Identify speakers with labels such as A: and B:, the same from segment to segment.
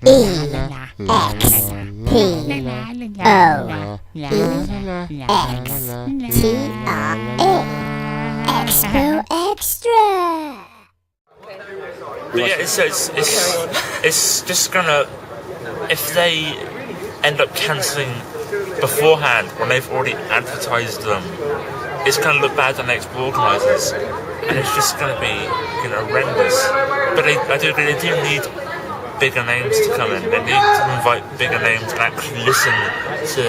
A: Expo Extra.
B: But yeah, it's just gonna, if they end up cancelling beforehand when they've already advertised them, it's gonna look bad on the Expo organisers, and it's just gonna be horrendous. But they do need bigger names to come in. They need to invite bigger names and actually listen to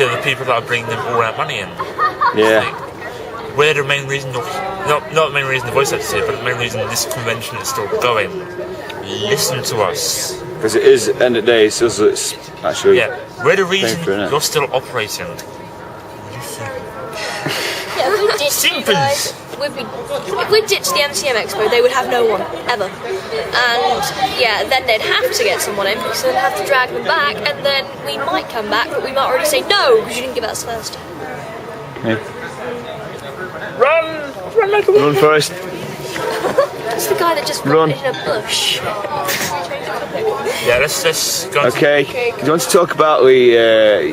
B: the people that are bringing them all that money in.
C: Yeah.
B: We're the main reason, not the main reason the voice actors here, but the main reason this convention is still going. Listen to us.
C: Because it is, end of the day, it's us that's actually...
B: Yeah, we're the reason you're still operating.
D: Yeah, if we ditched you guys, if we ditched the MCM Expo, they would have no one, ever. And yeah, then they'd have to get someone in because they'd have to drag them back, and then we might come back, but we might already say no because you didn't give us first.
C: Yeah.
B: Run
C: Forrest.
D: It's the guy that just ran in a bush.
B: Yeah, let's go.
C: Okay. Do you want to talk about the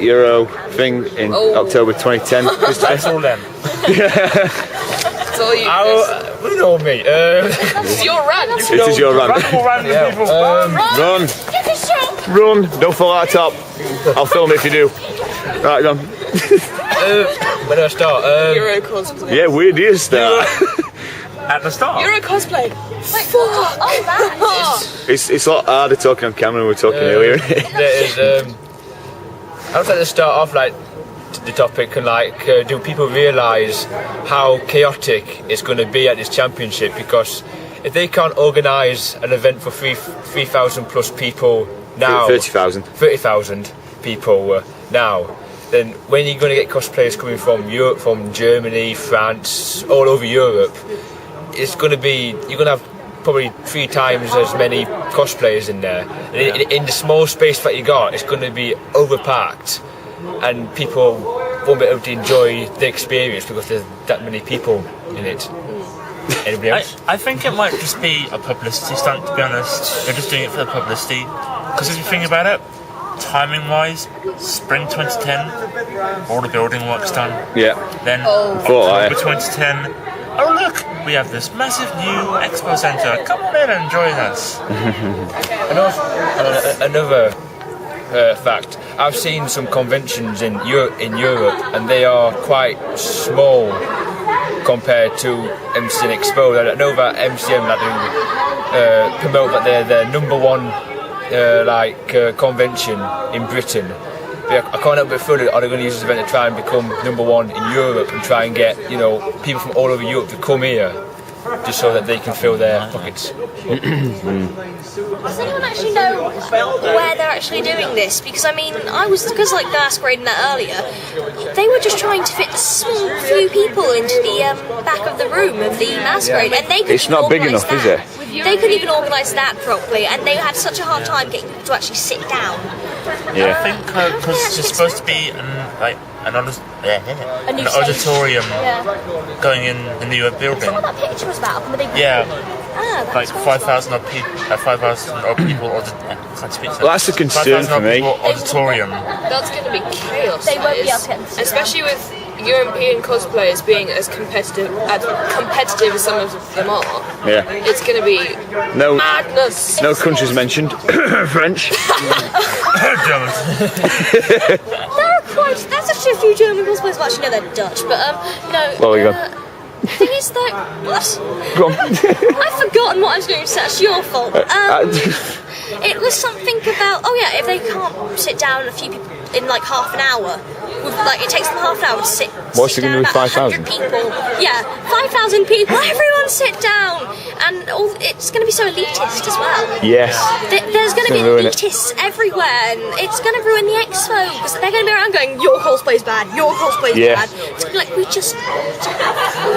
C: Euro thing in October 2010?
B: That's all then.
E: That's all you.
F: You know me.
E: It's your rant.
C: It is your rant. Run. Don't fall out of top. I'll film it if you do. Right, go on.
F: Where do I start?
E: Euro cosplay.
C: Yeah, where do you start?
B: At the start.
E: Euro cosplay.
C: It's a lot harder talking on camera than we were talking earlier.
F: I would like to start off the topic and do people realise how chaotic it's going to be at this championship? Because if they can't organise an event for 3,000 plus people now, 30,000 people now, then when are you going to get cosplayers coming from Europe, from Germany, France, all over Europe? It's going to be, you're going to have probably 3 times as many cosplayers in there. In the small space that you got, it's going to be overpacked, and people won't be able to enjoy the experience because there's that many people in it. Anybody else?
B: I think it might just be a publicity stunt, to be honest. They're just doing it for the publicity. Because if you think about it, timing-wise, spring 2010, all the building work's done.
C: Yeah.
B: Then October 2010, oh look, we have this massive new expo centre. Come on in and join us.
F: Another fact, I've seen some conventions in Europe, and they are quite small compared to MCM Expo. I know that MCM promote that they're their #1 convention in Britain. I can't help but feel that are they going to use this event to try and become #1 in Europe and try and get people from all over Europe to come here just so that they can fill their pockets.
D: Does anyone actually know where they're actually doing this? Because because masquerading that earlier, they were just trying to fit a small few people into the back of the room of the masquerade, and they couldn't.
C: It's not big enough, is it?
D: They couldn't even organise that properly, and they had such a hard time getting people to actually sit down.
B: Yeah. I think because it's supposed to be an auditorium going in the newer building.
D: Is that what that picture was about up in the big
B: Yeah.
D: that's
B: 5,000 odd people. 5,000 odd people.
C: Well, that's a concern for me.
B: Auditorium.
E: That's going to be chaos.
D: They won't be able to get
E: especially with European cosplayers being as competitive as some of them are.
C: Yeah.
E: It's going to be madness.
C: No countries mentioned. French.
D: There's actually a few German cosplayers who actually know they're Dutch, but
C: Well, we go.
D: the thing is that
C: Go on.
D: I've forgotten what I was going to say. That's your fault. It was something about if they can't sit down a few people in half an hour. It takes them half an hour to sit.
C: What's it going to do with
D: 5,000 people? Yeah, 5,000 people. Everyone sit down, and it's going to be so elitist as well.
C: Yes.
D: There's going to be elitists everywhere, and it's going to ruin the expo because they're going to be around going, "Your cosplay's bad. Your cosplay's bad." It's going to be like we just.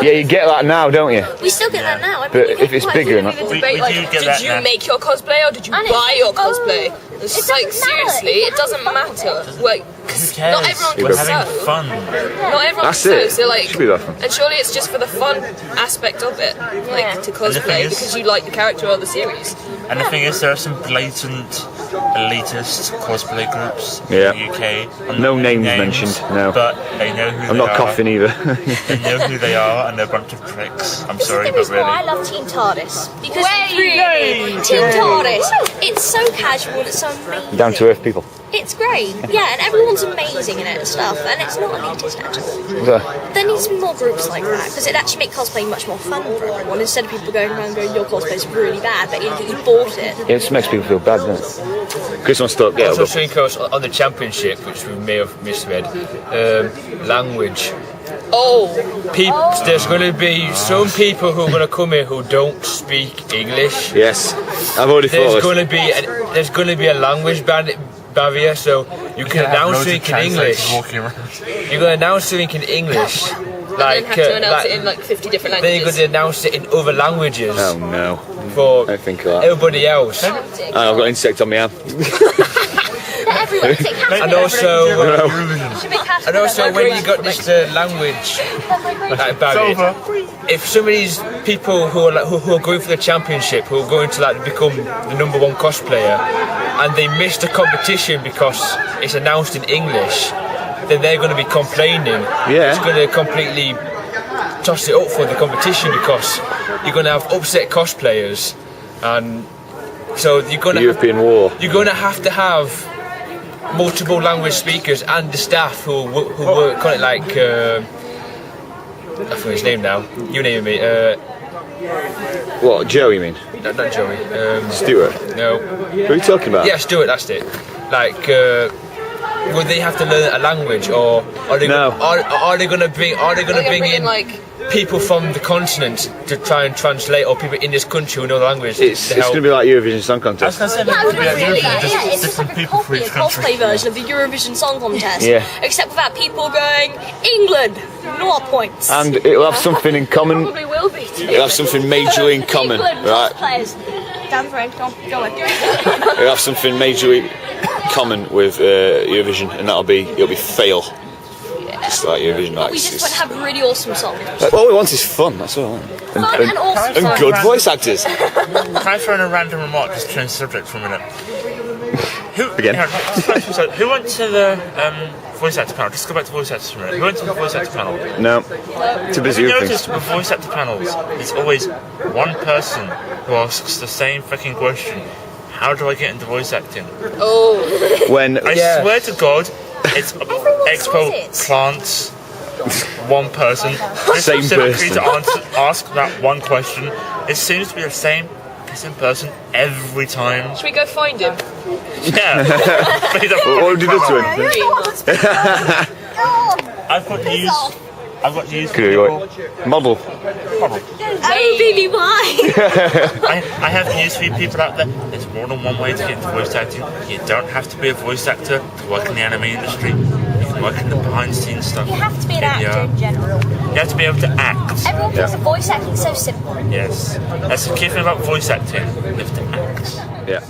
C: Yeah, you get that now, don't you?
D: We still get that now.
C: But if it's bigger enough,
E: Did you make your cosplay or did you buy your cosplay? It's like, seriously, it doesn't matter. Like,
B: Who
E: 'cause
B: cares?
E: not everyone
B: We're
E: can
B: having
E: sew.
B: fun.
E: Not everyone
C: That's
E: can sew,
C: it.
E: so like,
C: Should be that fun.
E: and surely it's just for the fun aspect of it, like to
B: And the thing
E: cosplay
B: is-
E: because you like the character or the series.
B: And the thing is, there are some blatant elitist cosplay groups
C: Yeah.
B: in the UK. I'm
C: No
B: not
C: names
B: naming
C: mentioned, no.
B: But they know who
C: I'm
B: they
C: not
B: are.
C: coughing either.
B: They know who they are, and they're a bunch of pricks. I'm
D: This
B: sorry,
D: is the
B: but
D: reason why I
B: really.
D: love Team TARDIS. Because
E: Yay!
D: Team TARDIS, it's so casual, it's so amazing.
C: Down to earth people.
D: It's great, yeah, and everyone's amazing in it and stuff, and it's not elitist at all.
C: So,
D: There needs to be more groups like that, because it actually makes cosplay much more fun for everyone, instead of people going around going, your cosplay's really bad, but you think you bought it.
C: it just makes people feel bad, doesn't it? Christmas stuff, get
F: Also,
C: up.
F: something else on the championship, which we may have misread, language.
E: Oh,
F: There's going to be some people who are going to come here who don't speak English.
C: Yes, I've already
F: There's
C: thought
F: going
C: this.
F: to be a language barrier, so you can announce something in English.
B: Walking around.
F: You're going to announce something in English,
E: and
F: like
E: then have to announce it in like 50 different
F: then you're going
E: languages.
F: to announce it in other languages
C: Oh no,
F: for
C: I think of that.
F: everybody else.
C: Oh, I've got insect on my hand.
D: Everyone, it's like
F: And also,
D: and
F: and also when you got this language like barrier, if some of these people who are going for the championship, who are going to like become the #1 cosplayer, and they miss the competition because it's announced in English, then they're going to be complaining.
C: Yeah.
F: It's going to completely toss it up for the competition because you're going to have upset cosplayers, and so you're going to
C: European War.
F: you're going to have multiple language speakers and the staff who work on it, like I forgot his name now. You name me.
C: What, Joe, you mean?
F: Not Joey.
C: Stuart?
F: No.
C: Who are you talking about?
F: Yeah, Stuart. That's it. Like, would they have to learn a language, or are they
C: No.
F: are they going to bring bring in
E: like
F: people from the continent to try and translate, or people in this country who know the language?
C: It's
F: to
C: going
F: help?
C: to be like Eurovision Song
B: I was
C: Contest.
B: going to say,
D: Yeah, I was
B: maybe
D: gonna say,
B: Eurovision,
D: yeah,
B: just
D: it's just
B: different
D: like a
B: people for
D: copy, a
B: each country.
D: cosplay version of the Eurovision Song Contest.
C: Yeah.
D: Except without people going, England, 0 points.
C: And it'll have something in common.
E: probably will be.
C: It'll have something majorly in common,
D: England
C: right?
D: cosplayers. Damn friend, go on.
C: It'll have something majorly common with Eurovision, and it'll be fail. Just like Eurovision, like
D: We just want to have really awesome songs.
C: all we want is fun. That's all.
D: Fun and awesome
C: and
D: songs.
C: good voice actors.
B: Can I throw in a random remark, just change the subject for a minute?
C: Again.
B: Who went to the voice actor panel? Just go back to voice actors for a minute. Who went to the voice actor panel?
C: No, too busy
B: You
C: with
B: noticed
C: things.
B: with voice actor panels, there's always one person who asks the same fucking question. How do I get into voice acting?
E: Oh,
C: When
B: I swear to God, it's Expo
D: says it.
B: plants one person.
C: Same
B: specifically
C: person.
B: to ask that one question. It seems to be the same person every time.
E: should we go find him?
B: Yeah.
C: what would you do to him?
B: I've got news for
C: Could you
B: people.
C: like model?
D: Oh, baby, why?
B: I have news for you people out there. There's more than one way to get into voice acting. You don't have to be a voice actor to work in the anime industry. You can work in the behind the scenes stuff.
D: You have to be an actor in general.
B: You have to be able to act.
D: Everyone thinks that voice acting is so simple.
B: Yes. That's the key thing about voice acting. You have to act.
C: Yeah.